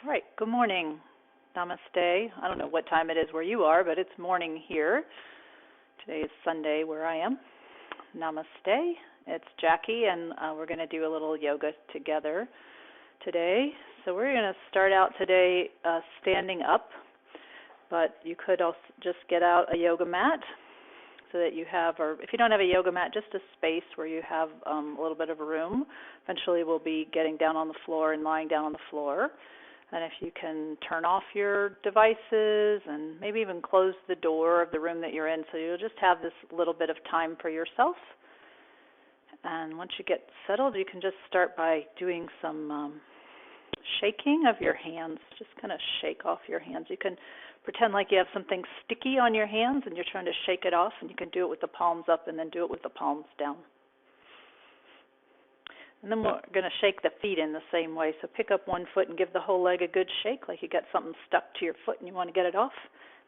All right, good morning. Namaste. I don't know what time it is where you are, but it's morning here. Today is Sunday where I am. Namaste. It's Jackie, and we're going to do a little yoga together today. So we're going to start out today standing up, but you could also just get out a yoga mat so that you have, or if you don't have a yoga mat, just a space where you have a little bit of room. Eventually we'll be getting down on the floor and lying down on the floor. And if you can turn off your devices and maybe even close the door of the room that you're in, so you'll just have this little bit of time for yourself. And once you get settled, you can just start by doing some shaking of your hands. Just kind of shake off your hands. You can pretend like you have something sticky on your hands and you're trying to shake it off, and you can do it with the palms up and then do it with the palms down. And then we're going to shake the feet in the same way. So pick up one foot and give the whole leg a good shake, like you got something stuck to your foot and you want to get it off.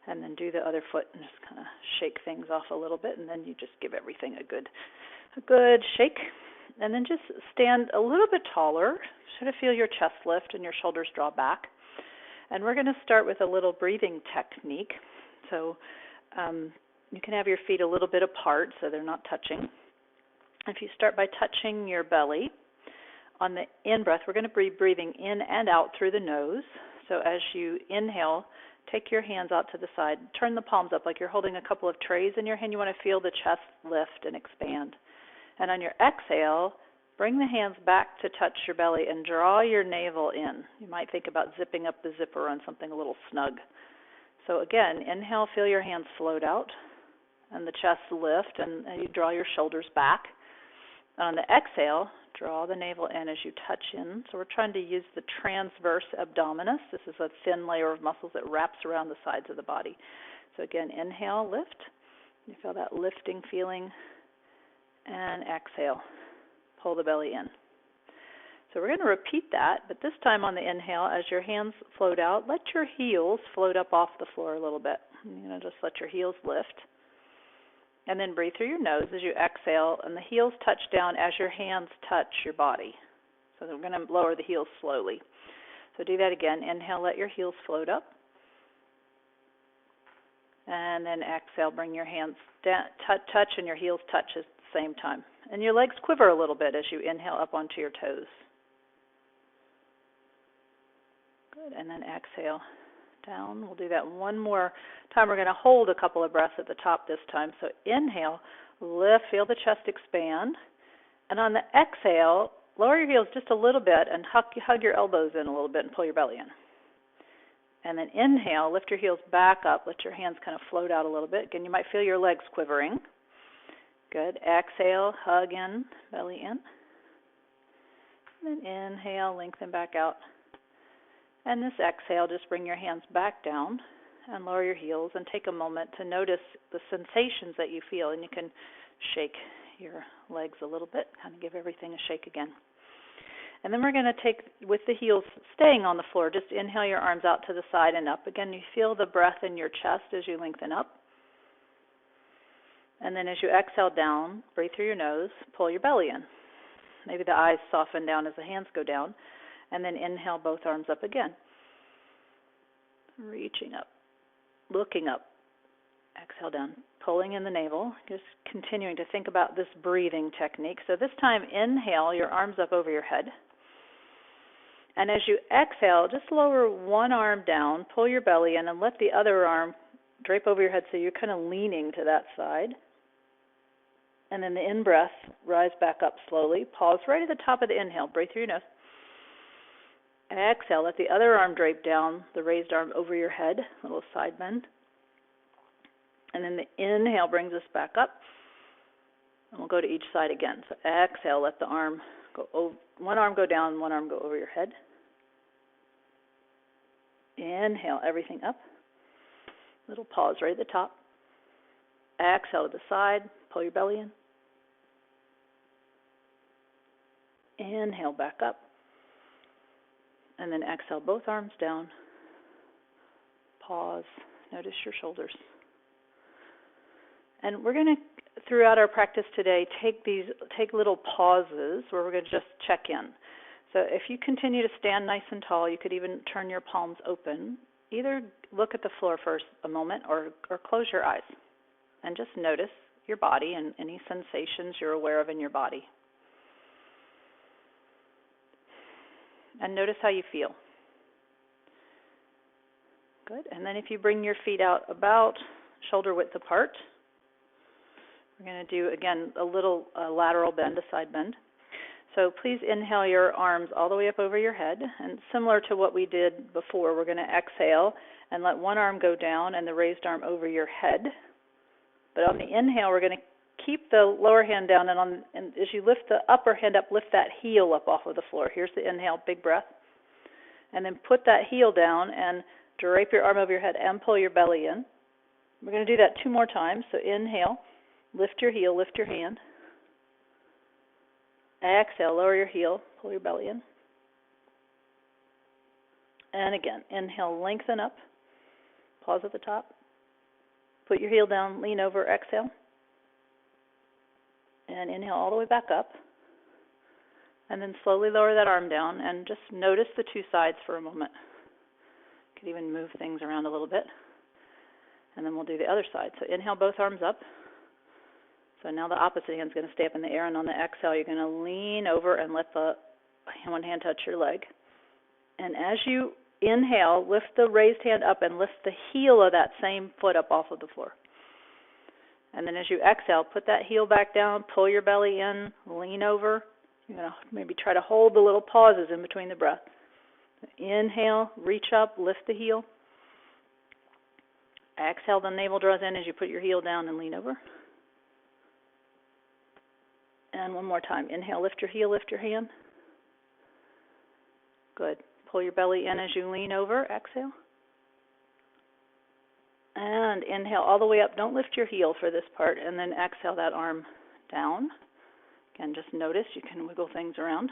And then do the other foot and just kind of shake things off a little bit. And then you just give everything a good shake. And then just stand a little bit taller. Sort of feel your chest lift and your shoulders draw back. And we're going to start with a little breathing technique. So you can have your feet a little bit apart so they're not touching. If you start by touching your belly, on the in-breath, we're going to be breathing in and out through the nose. So as you inhale, take your hands out to the side. Turn the palms up like you're holding a couple of trays in your hand. You want to feel the chest lift and expand. And on your exhale, bring the hands back to touch your belly and draw your navel in. You might think about zipping up the zipper on something a little snug. So again, inhale, feel your hands float out and the chest lift, and you draw your shoulders back. On the exhale, draw the navel in as you touch in. So we're trying to use the transverse abdominis. This is a thin layer of muscles that wraps around the sides of the body. So again, inhale, lift. You feel that lifting feeling. And exhale, pull the belly in. So we're going to repeat that, but this time on the inhale, as your hands float out, let your heels float up off the floor a little bit. You're going to just let your heels lift. And then breathe through your nose as you exhale, and the heels touch down as your hands touch your body. So we're going to lower the heels slowly. So do that again. Inhale, let your heels float up. And then exhale, bring your hands down, touch, and your heels touch at the same time. And your legs quiver a little bit as you inhale up onto your toes. Good, and then exhale down. We'll do that one more time. We're going to hold a couple of breaths at the top this time. So inhale, lift, feel the chest expand. And on the exhale, lower your heels just a little bit and hug your elbows in a little bit and pull your belly in. And then inhale, lift your heels back up. Let your hands kind of float out a little bit. Again, you might feel your legs quivering. Good. Exhale, hug in, belly in. And then inhale, lengthen back out. And this exhale, just bring your hands back down and lower your heels and take a moment to notice the sensations that you feel. And you can shake your legs a little bit, kind of give everything a shake again. And then we're going to take, with the heels staying on the floor, just inhale your arms out to the side and up. Again, you feel the breath in your chest as you lengthen up. And then as you exhale down, breathe through your nose, pull your belly in. Maybe the eyes soften down as the hands go down. And then inhale both arms up again. Reaching up, looking up. Exhale down, pulling in the navel. Just continuing to think about this breathing technique. So this time, inhale, your arms up over your head. And as you exhale, just lower one arm down, pull your belly in, and let the other arm drape over your head so you're kind of leaning to that side. And then the in-breath, rise back up slowly. Pause right at the top of the inhale. Breathe through your nose. Exhale, let the other arm drape down, the raised arm over your head, a little side bend. And then the inhale brings us back up. And we'll go to each side again. So exhale, let the arm go over, one arm go down, one arm go over your head. Inhale, everything up. Little pause right at the top. Exhale to the side, pull your belly in. Inhale, back up. And then exhale, both arms down. Pause. Notice your shoulders. And we're going to, throughout our practice today, take little pauses where we're going to just check in. So if you continue to stand nice and tall, you could even turn your palms open. Either look at the floor for a moment or close your eyes and just notice your body and any sensations you're aware of in your body. And notice how you feel. Good. And then if you bring your feet out about shoulder width apart, we're going to do, again, a little lateral bend, a side bend. So please inhale your arms all the way up over your head. And similar to what we did before, we're going to exhale and let one arm go down and the raised arm over your head. But on the inhale, we're going to keep the lower hand down, and as you lift the upper hand up, lift that heel up off of the floor. Here's the inhale, big breath. And then put that heel down and drape your arm over your head and pull your belly in. We're going to do that 2 more times. So inhale, lift your heel, lift your hand. Exhale, lower your heel, pull your belly in. And again, inhale, lengthen up. Pause at the top. Put your heel down, lean over, exhale. And inhale all the way back up. And then slowly lower that arm down and just notice the 2 sides for a moment. You could even move things around a little bit. And then we'll do the other side. So inhale, both arms up. So now the opposite hand's going to stay up in the air, and on the exhale, you're going to lean over and let the one hand touch your leg. And as you inhale, lift the raised hand up and lift the heel of that same foot up off of the floor. And then as you exhale, put that heel back down, pull your belly in, lean over. You're going to maybe try to hold the little pauses in between the breath. Inhale, reach up, lift the heel. Exhale, the navel draws in as you put your heel down and lean over. And one more time. Inhale, lift your heel, lift your hand. Good. Pull your belly in as you lean over. Exhale. And inhale all the way up. Don't lift your heel for this part. And then exhale that arm down. Again, just notice you can wiggle things around.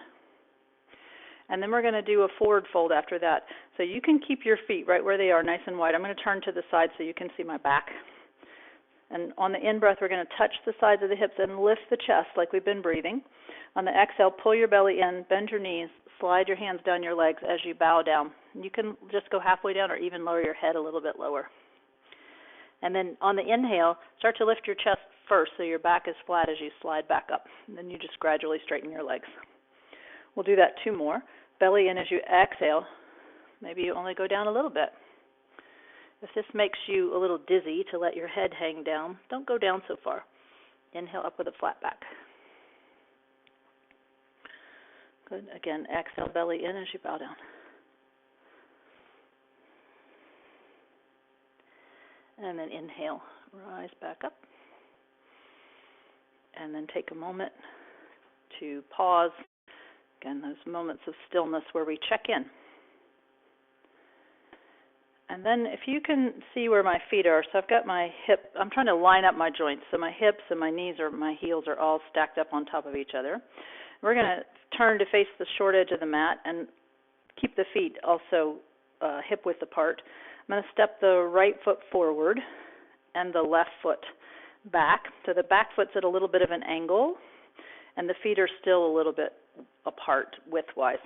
And then we're going to do a forward fold after that. So you can keep your feet right where they are, nice and wide. I'm going to turn to the side so you can see my back. And on the in-breath, we're going to touch the sides of the hips and lift the chest like we've been breathing. On the exhale, pull your belly in, bend your knees, slide your hands down your legs as you bow down. You can just go halfway down or even lower your head a little bit lower. And then on the inhale, start to lift your chest first so your back is flat as you slide back up. And then you just gradually straighten your legs. We'll do that 2 more. Belly in as you exhale. Maybe you only go down a little bit. If this makes you a little dizzy to let your head hang down, don't go down so far. Inhale up with a flat back. Good. Again, exhale, belly in as you bow down. And then inhale, rise back up. And then take a moment to pause. Again, those moments of stillness where we check in. And then if you can see where my feet are, so I've got my hip, I'm trying to line up my joints. So my hips and my knees or my heels are all stacked up on top of each other. We're going to turn to face the short edge of the mat and keep the feet also hip width apart. I'm going to step the right foot forward and the left foot back. So the back foot's at a little bit of an angle and the feet are still a little bit apart width-wise.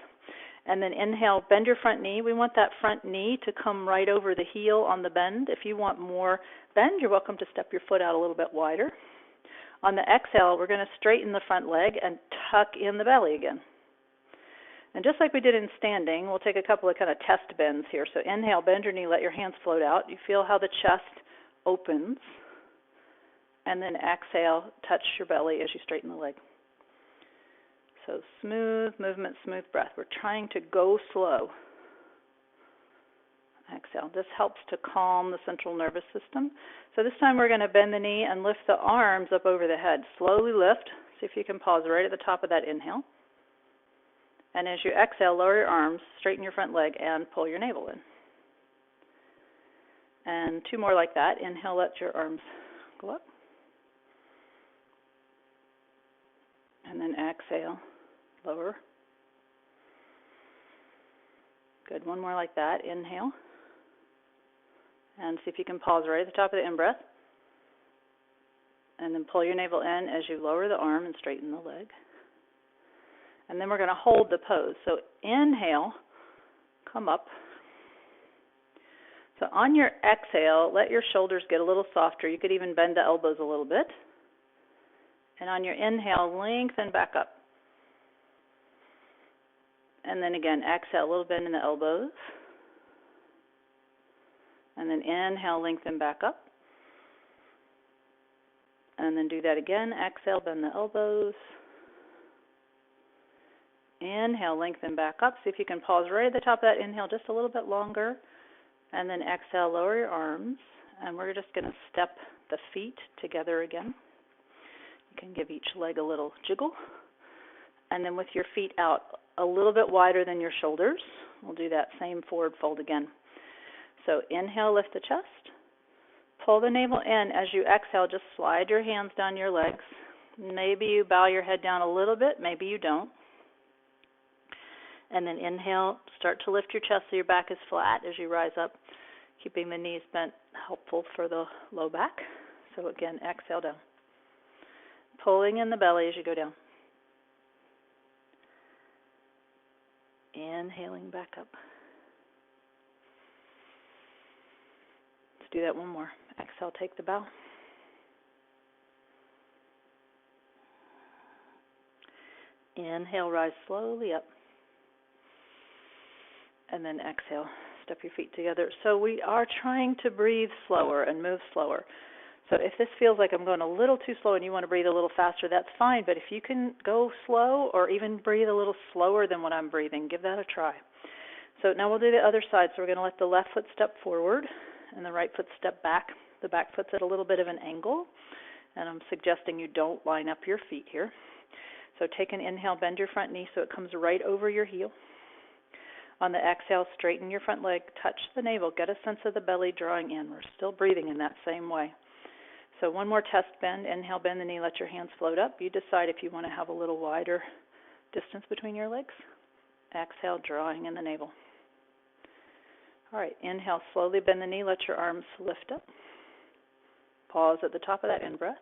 And then inhale, bend your front knee. We want that front knee to come right over the heel on the bend. If you want more bend, you're welcome to step your foot out a little bit wider. On the exhale, we're going to straighten the front leg and tuck in the belly again. And just like we did in standing, we'll take a couple of kind of test bends here. So inhale, bend your knee, let your hands float out. You feel how the chest opens. And then exhale, touch your belly as you straighten the leg. So smooth movement, smooth breath. We're trying to go slow. Exhale. This helps to calm the central nervous system. So this time we're going to bend the knee and lift the arms up over the head. Slowly lift. See if you can pause right at the top of that inhale. And as you exhale, lower your arms, straighten your front leg, and pull your navel in. And 2 more like that. Inhale, let your arms go up. And then exhale, lower. Good. 1 more like that. Inhale. And see if you can pause right at the top of the in-breath. And then pull your navel in as you lower the arm and straighten the leg. And then we're going to hold the pose. So inhale, come up. So on your exhale, let your shoulders get a little softer. You could even bend the elbows a little bit. And on your inhale, lengthen back up. And then again, exhale, a little bend in the elbows. And then inhale, lengthen back up. And then do that again. Exhale, bend the elbows. Inhale, lengthen back up. See if you can pause right at the top of that inhale just a little bit longer. And then exhale, lower your arms. And we're just going to step the feet together again. You can give each leg a little jiggle. And then with your feet out a little bit wider than your shoulders, we'll do that same forward fold again. So inhale, lift the chest. Pull the navel in. As you exhale, just slide your hands down your legs. Maybe you bow your head down a little bit, maybe you don't. And then inhale, start to lift your chest so your back is flat as you rise up, keeping the knees bent, helpful for the low back. So again, exhale down. Pulling in the belly as you go down. Inhaling back up. Let's do that one more. Exhale, take the bow. Inhale, rise slowly up. And then exhale, step your feet together. So we are trying to breathe slower and move slower. So if this feels like I'm going a little too slow and you want to breathe a little faster, that's fine. But if you can go slow or even breathe a little slower than what I'm breathing, give that a try. So now we'll do the other side. So we're going to let the left foot step forward and the right foot step back. The back foot's at a little bit of an angle, and I'm suggesting you don't line up your feet here. So take an inhale, bend your front knee so it comes right over your heel. On the exhale, straighten your front leg, touch the navel, get a sense of the belly drawing in. We're still breathing in that same way. So one more test bend. Inhale, bend the knee, let your hands float up. You decide if you want to have a little wider distance between your legs. Exhale, drawing in the navel. All right, inhale, slowly bend the knee, let your arms lift up. Pause at the top of that in-breath.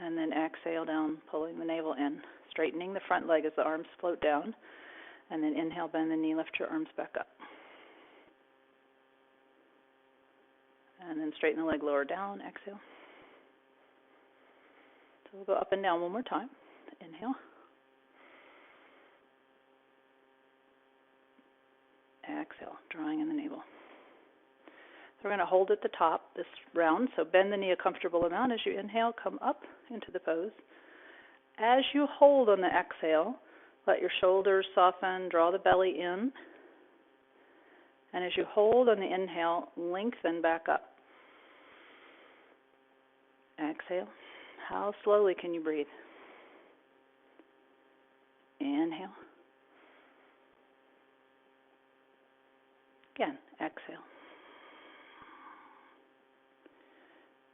And then exhale down, pulling the navel in, straightening the front leg as the arms float down. And then inhale, bend the knee, lift your arms back up. And then straighten the leg lower down, exhale. So we'll go up and down one more time. Inhale. Exhale, drawing in the navel. So we're going to hold at the top this round. So bend the knee a comfortable amount. As you inhale, come up into the pose. As you hold on the exhale, let your shoulders soften, draw the belly in. And as you hold on the inhale, lengthen back up. Exhale. How slowly can you breathe? Inhale. Again, exhale.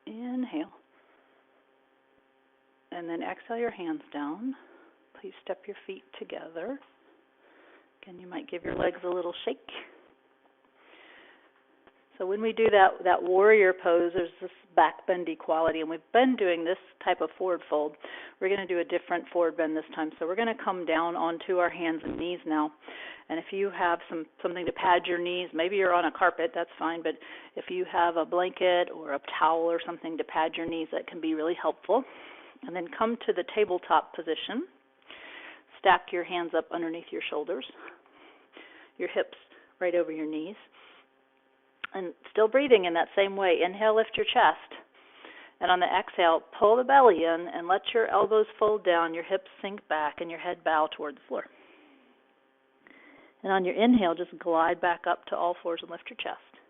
Inhale. And then exhale your hands down. Please step your feet together. Again, you might give your legs a little shake. So when we do that warrior pose, there's this back bendy quality, and we've been doing this type of forward fold. We're going to do a different forward bend this time. So we're going to come down onto our hands and knees now. And if you have something to pad your knees, maybe you're on a carpet, that's fine. But if you have a blanket or a towel or something to pad your knees, that can be really helpful. And then come to the tabletop position. Stack your hands up underneath your shoulders, your hips right over your knees. And still breathing in that same way. Inhale, lift your chest. And on the exhale, pull the belly in and let your elbows fold down, your hips sink back, and your head bow toward the floor. And on your inhale, just glide back up to all fours and lift your chest.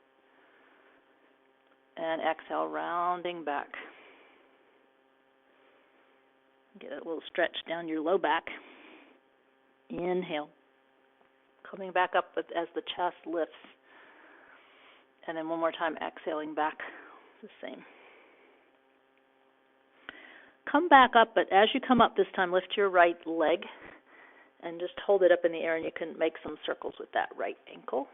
And exhale, rounding back. Get a little stretch down your low back. Inhale. Coming back up as the chest lifts. And then one more time, exhaling back, the same. Come back up, but as you come up this time, lift your right leg and just hold it up in the air, and you can make some circles with that right ankle.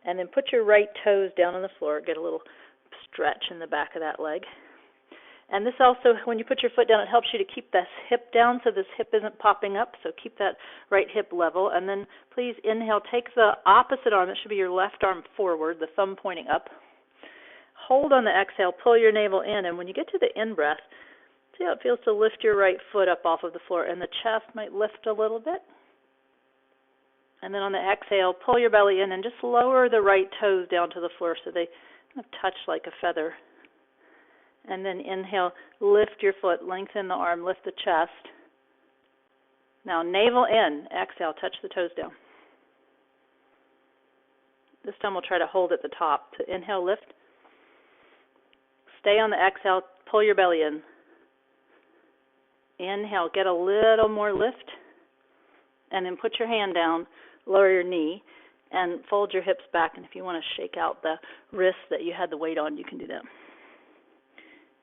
And then put your right toes down on the floor, get a little stretch in the back of that leg. And this also, when you put your foot down, it helps you to keep this hip down so this hip isn't popping up. So keep that right hip level. And then please inhale. Take the opposite arm. It should be your left arm forward, the thumb pointing up. Hold on the exhale. Pull your navel in. And when you get to the in-breath, see how it feels to lift your right foot up off of the floor. And the chest might lift a little bit. And then on the exhale, pull your belly in and just lower the right toes down to the floor so they kind of touch like a feather. And then inhale, lift your foot, lengthen the arm, lift the chest. Now navel in, exhale, touch the toes down. This time we'll try to hold at the top. So inhale, lift. Stay on the exhale, pull your belly in. Inhale, get a little more lift. And then put your hand down, lower your knee, and fold your hips back. And if you want to shake out the wrists that you had the weight on, you can do that.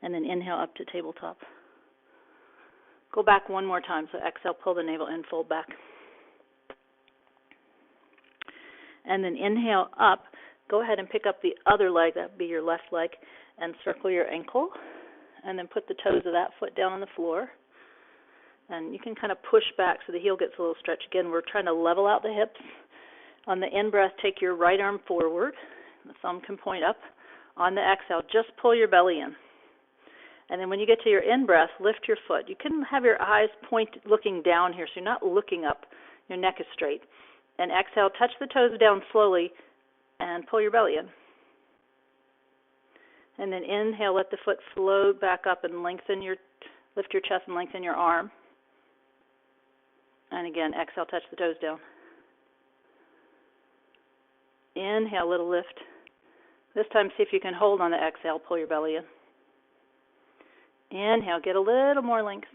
And then inhale up to tabletop. Go back one more time. So exhale, pull the navel in, fold back. And then inhale up. Go ahead and pick up the other leg, that would be your left leg, and circle your ankle. And then put the toes of that foot down on the floor. And you can kind of push back so the heel gets a little stretch. Again, we're trying to level out the hips. On the in-breath, take your right arm forward. The thumb can point up. On the exhale, just pull your belly in. And then when you get to your in-breath, lift your foot. You can have your eyes looking down here, so you're not looking up. Your neck is straight. And exhale, touch the toes down slowly and pull your belly in. And then inhale, let the foot float back up and lift your chest and lengthen your arm. And again, exhale, touch the toes down. Inhale, little lift. This time, see if you can hold on the exhale, pull your belly in. Inhale, get a little more length.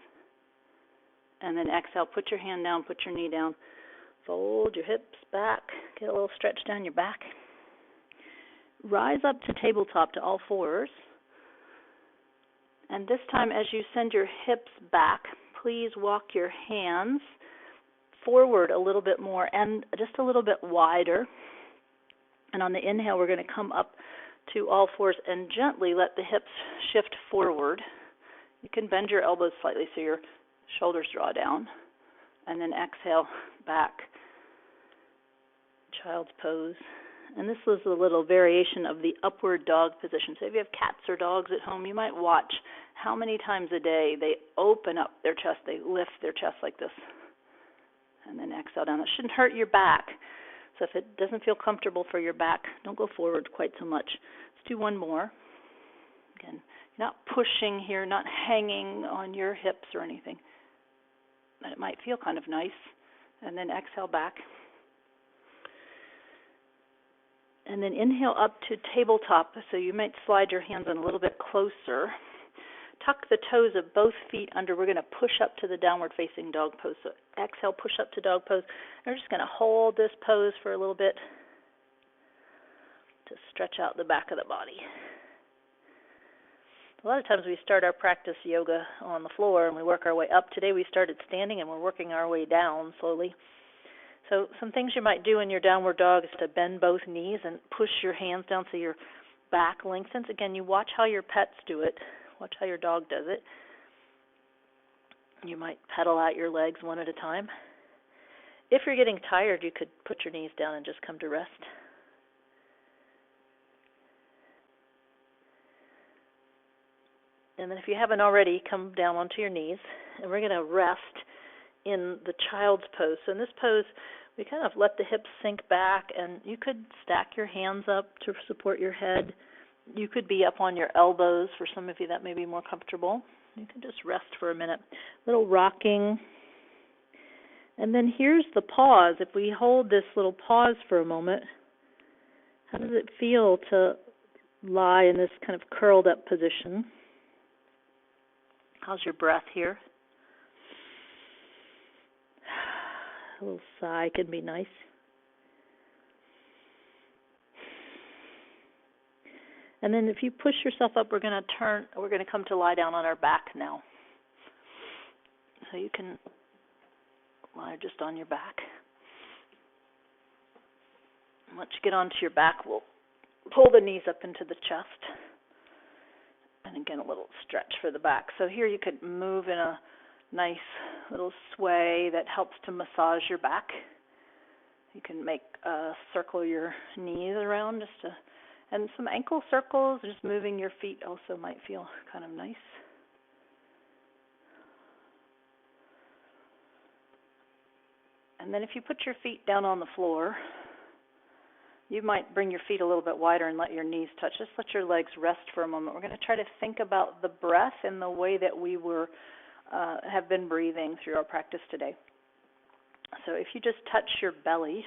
And then exhale, put your hand down, put your knee down. Fold your hips back, get a little stretch down your back. Rise up to tabletop to all fours. And this time, as you send your hips back, please walk your hands forward a little bit more and just a little bit wider. And on the inhale, we're going to come up to all fours and gently let the hips shift forward. You can bend your elbows slightly so your shoulders draw down. And then exhale back, child's pose. And this was a little variation of the upward dog position. So if you have cats or dogs at home, you might watch how many times a day they open up their chest, they lift their chest like this. And then exhale down. It shouldn't hurt your back. So if it doesn't feel comfortable for your back, don't go forward quite so much. Let's do one more. Again, you're not pushing here, not hanging on your hips or anything. It might feel kind of nice. And then exhale back. And then inhale up to tabletop. So you might slide your hands in a little bit closer. Tuck the toes of both feet under. We're going to push up to the downward facing dog pose. So exhale, push up to dog pose. And we're just going to hold this pose for a little bit to stretch out the back of the body. A lot of times we start our practice yoga on the floor and we work our way up. Today we started standing and we're working our way down slowly. So some things you might do in your downward dog is to bend both knees and push your hands down so your back lengthens. Again, you watch how your pets do it. Watch how your dog does it. You might pedal out your legs one at a time. If you're getting tired, you could put your knees down and just come to rest. And then if you haven't already, come down onto your knees. And we're going to rest in the child's pose. So in this pose, we kind of let the hips sink back, and you could stack your hands up to support your head. You could be up on your elbows. For some of you, that may be more comfortable. You can just rest for a minute. A little rocking. And then here's the pause. If we hold this little pause for a moment, how does it feel to lie in this kind of curled up position? How's your breath here? A little sigh can be nice. And then if you push yourself up, we're going to come to lie down on our back now. So you can lie just on your back. Once you get onto your back, we'll pull the knees up into the chest. And And again, a little stretch for the back. So here you could move in a nice little sway that helps to massage your back. You can circle your knees around and some ankle circles. Just moving your feet also might feel kind of nice. And then if you put your feet down on the floor, you might bring your feet a little bit wider and let your knees touch. Just let your legs rest for a moment. We're going to try to think about the breath and the way that we have been breathing through our practice today. So if you just touch your belly,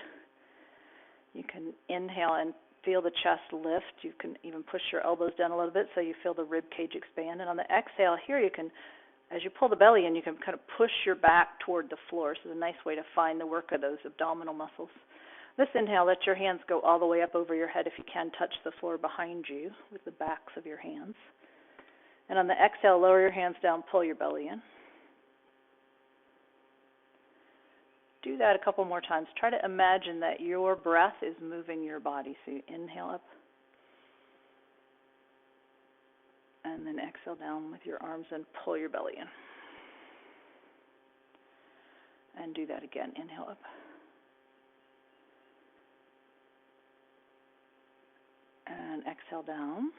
you can inhale and feel the chest lift. You can even push your elbows down a little bit so you feel the rib cage expand. And on the exhale here, you can, as you pull the belly in, you can kind of push your back toward the floor. So it's a nice way to find the work of those abdominal muscles. This inhale, let your hands go all the way up over your head. If you can, touch the floor behind you with the backs of your hands. And on the exhale, lower your hands down, pull your belly in. Do that a couple more times. Try to imagine that your breath is moving your body. So you inhale up. And then exhale down with your arms and pull your belly in. And do that again. Inhale up. And exhale down.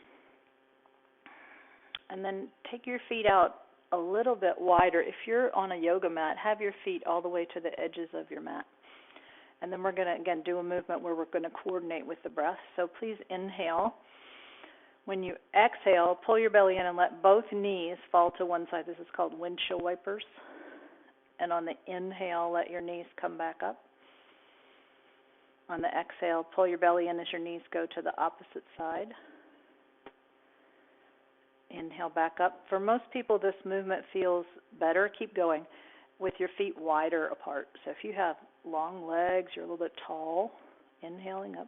And then take your feet out a little bit wider. If you're on a yoga mat, have your feet all the way to the edges of your mat. And then we're going to, again, do a movement where we're going to coordinate with the breath. So please inhale. When you exhale, pull your belly in and let both knees fall to one side. This is called windshield wipers. And on the inhale, let your knees come back up. On the exhale, pull your belly in as your knees go to the opposite side. Inhale back up. For most people, this movement feels better. Keep going with your feet wider apart. So if you have long legs, you're a little bit tall, inhaling up,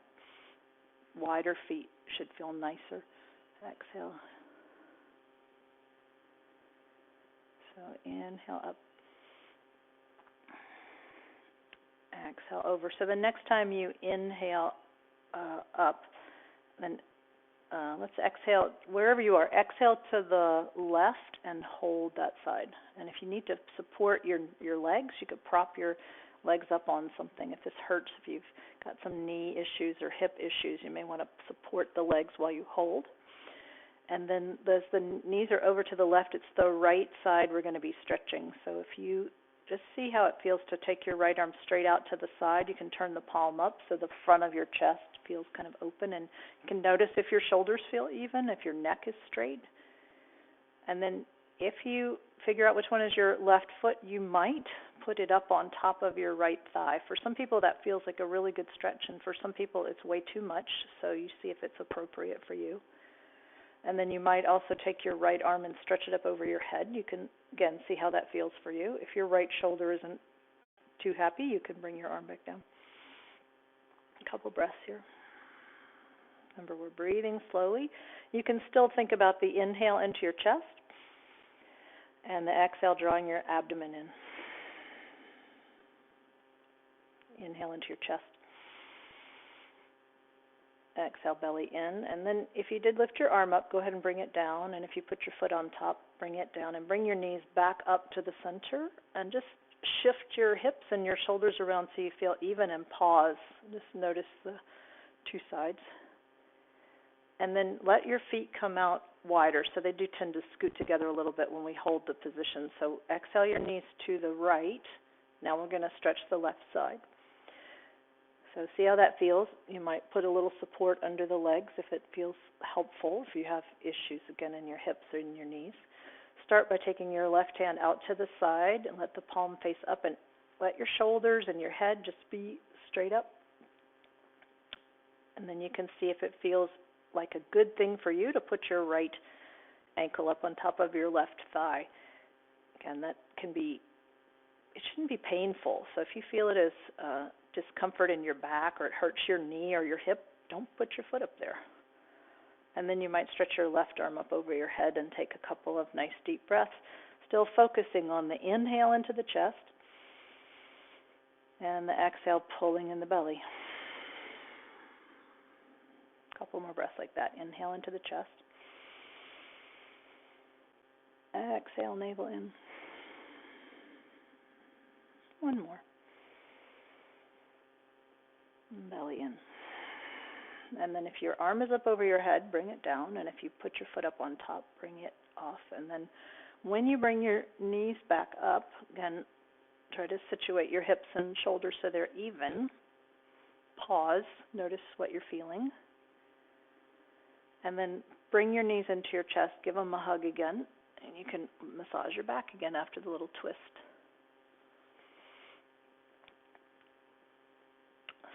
wider feet should feel nicer. Exhale. So inhale up. Exhale over. So the next time you inhale up, then let's exhale wherever you are. Exhale to the left and hold that side. And if you need to support your legs, you could prop your legs up on something. If this hurts, if you've got some knee issues or hip issues, you may want to support the legs while you hold. And then as the knees are over to the left, it's the right side we're going to be stretching. So if you just see how it feels to take your right arm straight out to the side. You can turn the palm up so the front of your chest feels kind of open. And you can notice if your shoulders feel even, if your neck is straight. And then if you figure out which one is your left foot, you might put it up on top of your right thigh. For some people, that feels like a really good stretch. And for some people, it's way too much. So you see if it's appropriate for you. And then you might also take your right arm and stretch it up over your head. You can, again, see how that feels for you. If your right shoulder isn't too happy, you can bring your arm back down. A couple breaths here. Remember, we're breathing slowly. You can still think about the inhale into your chest and the exhale drawing your abdomen in. Inhale into your chest. Exhale, belly in. And then if you did lift your arm up, go ahead and bring it down. And if you put your foot on top, bring it down. And bring your knees back up to the center. And just shift your hips and your shoulders around so you feel even, and pause. Just notice the two sides. And then let your feet come out wider. So they do tend to scoot together a little bit when we hold the position. So exhale your knees to the right. Now we're going to stretch the left side. So see how that feels. You might put a little support under the legs if it feels helpful, if you have issues, again, in your hips or in your knees. Start by taking your left hand out to the side and let the palm face up, and let your shoulders and your head just be straight up. And then you can see if it feels like a good thing for you to put your right ankle up on top of your left thigh. Again, that can be, it shouldn't be painful. So if you feel it as discomfort in your back or it hurts your knee or your hip, don't put your foot up there. And then you might stretch your left arm up over your head and take a couple of nice deep breaths, still focusing on the inhale into the chest and the exhale pulling in the belly. A couple more breaths like that. Inhale into the chest Exhale, navel in. One more. Belly in. And then if your arm is up over your head, bring it down. And if you put your foot up on top, bring it off. And then when you bring your knees back up, again, try to situate your hips and shoulders so they're even. Pause. Notice what you're feeling. And then bring your knees into your chest. Give them a hug again. And you can massage your back again after the little twist.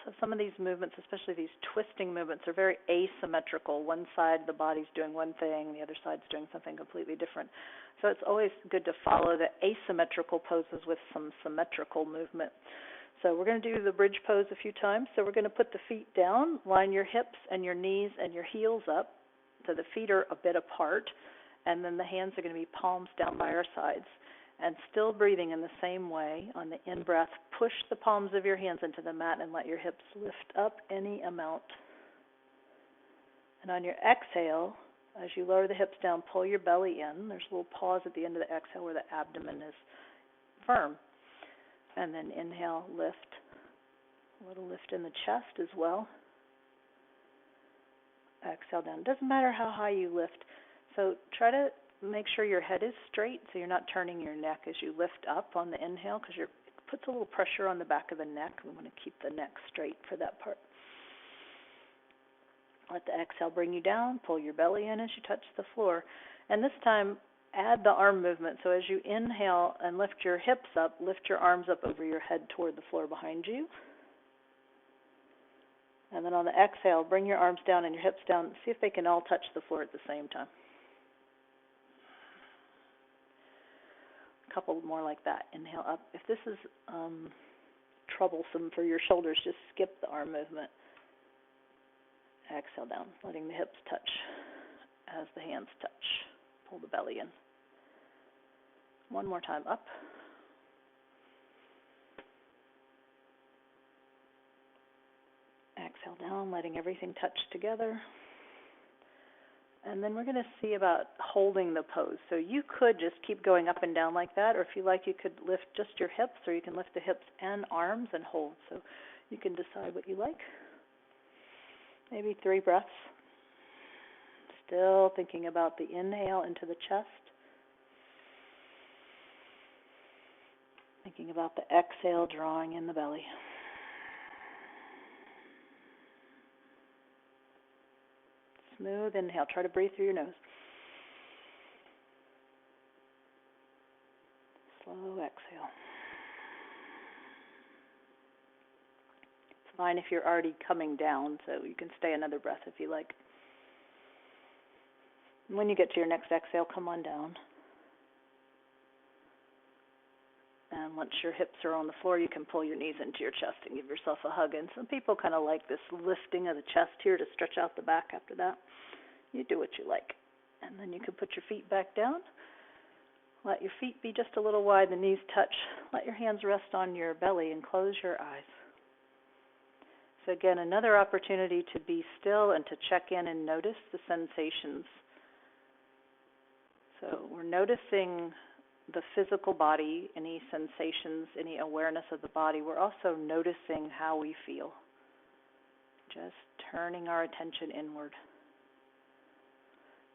So some of these movements, especially these twisting movements, are very asymmetrical. One side of the body's doing one thing, the other side's doing something completely different. So it's always good to follow the asymmetrical poses with some symmetrical movement. So we're going to do the bridge pose a few times. So we're going to put the feet down, line your hips and your knees and your heels up. So the feet are a bit apart, and then the hands are going to be palms down by our sides. And still breathing in the same way. On the in-breath, push the palms of your hands into the mat and let your hips lift up any amount. And on your exhale, as you lower the hips down, pull your belly in. There's a little pause at the end of the exhale where the abdomen is firm. And then inhale, lift. A little lift in the chest as well. Exhale down. It doesn't matter how high you lift. So try to make sure your head is straight so you're not turning your neck as you lift up on the inhale, because it puts a little pressure on the back of the neck. We want to keep the neck straight for that part. Let the exhale bring you down. Pull your belly in as you touch the floor. And this time, add the arm movement. So as you inhale and lift your hips up, lift your arms up over your head toward the floor behind you. And then on the exhale, bring your arms down and your hips down. See if they can all touch the floor at the same time. Couple more like that. Inhale up. If this is troublesome for your shoulders, just skip the arm movement. Exhale down, letting the hips touch as the hands touch. Pull the belly in. One more time up. Exhale down, letting everything touch together. And then we're going to see about holding the pose. So you could just keep going up and down like that, or if you like, you could lift just your hips, or you can lift the hips and arms and hold. So you can decide what you like. Maybe 3 breaths. Still thinking about the inhale into the chest. Thinking about the exhale, drawing in the belly. Smooth inhale. Try to breathe through your nose. Slow exhale. It's fine if you're already coming down, so you can stay another breath if you like. And when you get to your next exhale, come on down. And once your hips are on the floor, you can pull your knees into your chest and give yourself a hug. And some people kind of like this lifting of the chest here to stretch out the back after that. You do what you like. And then you can put your feet back down. Let your feet be just a little wide, the knees touch. Let your hands rest on your belly and close your eyes. So again, another opportunity to be still and to check in and notice the sensations. So we're noticing the physical body, any sensations, any awareness of the body. We're also noticing how we feel. Just turning our attention inward.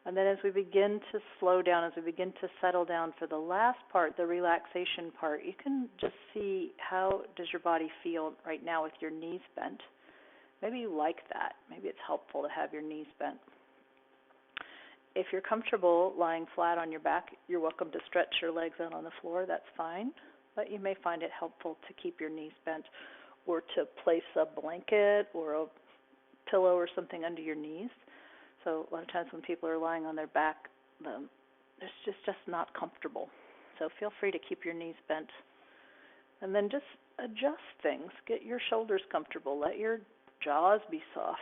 And then as we begin to slow down, as we begin to settle down for the last part, the relaxation part, you can just see how does your body feel right now with your knees bent. Maybe you like that. Maybe it's helpful to have your knees bent. If you're comfortable lying flat on your back, you're welcome to stretch your legs out on the floor. That's fine. But you may find it helpful to keep your knees bent or to place a blanket or a pillow or something under your knees. So a lot of times when people are lying on their back, it's just not comfortable. So feel free to keep your knees bent. And then just adjust things. Get your shoulders comfortable. Let your jaws be soft.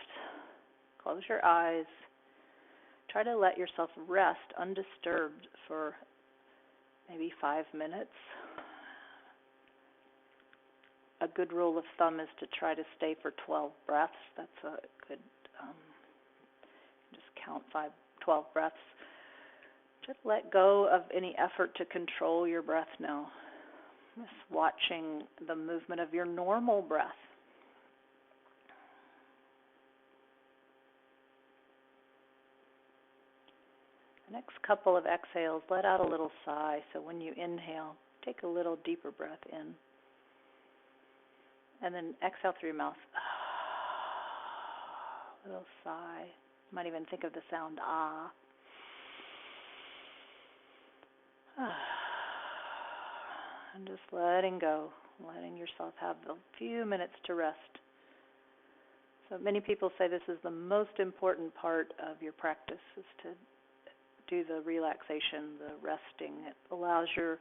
Close your eyes. Try to let yourself rest undisturbed for maybe 5 minutes. A good rule of thumb is to try to stay for 12 breaths. That's a good, just count 12 breaths. Just let go of any effort to control your breath now. Just watching the movement of your normal breath. The next couple of exhales, let out a little sigh. So when you inhale, take a little deeper breath in. And then exhale through your mouth. A little sigh. You might even think of the sound ah. And just letting go, letting yourself have a few minutes to rest. So many people say this is the most important part of your practice, is to do the relaxation, the resting. It allows your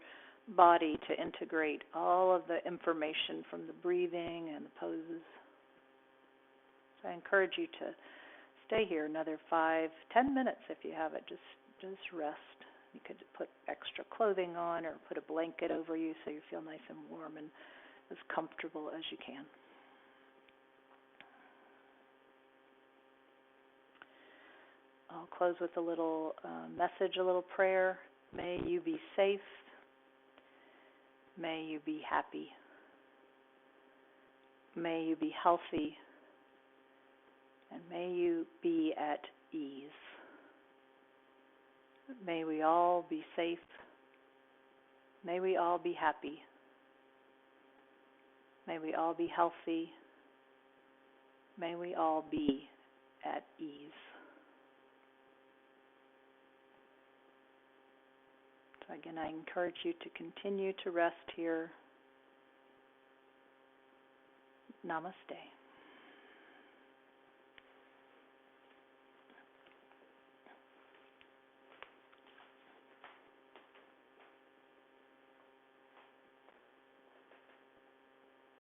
body to integrate all of the information from the breathing and the poses. So I encourage you to stay here another 5-10 minutes if you have it. Just rest. You could put extra clothing on or put a blanket over you so you feel nice and warm and as comfortable as you can. I'll close with a little message, a little prayer. May you be safe. May you be happy. May you be healthy. And may you be at ease. May we all be safe. May we all be happy. May we all be healthy. May we all be at ease. So again, I encourage you to continue to rest here. Namaste.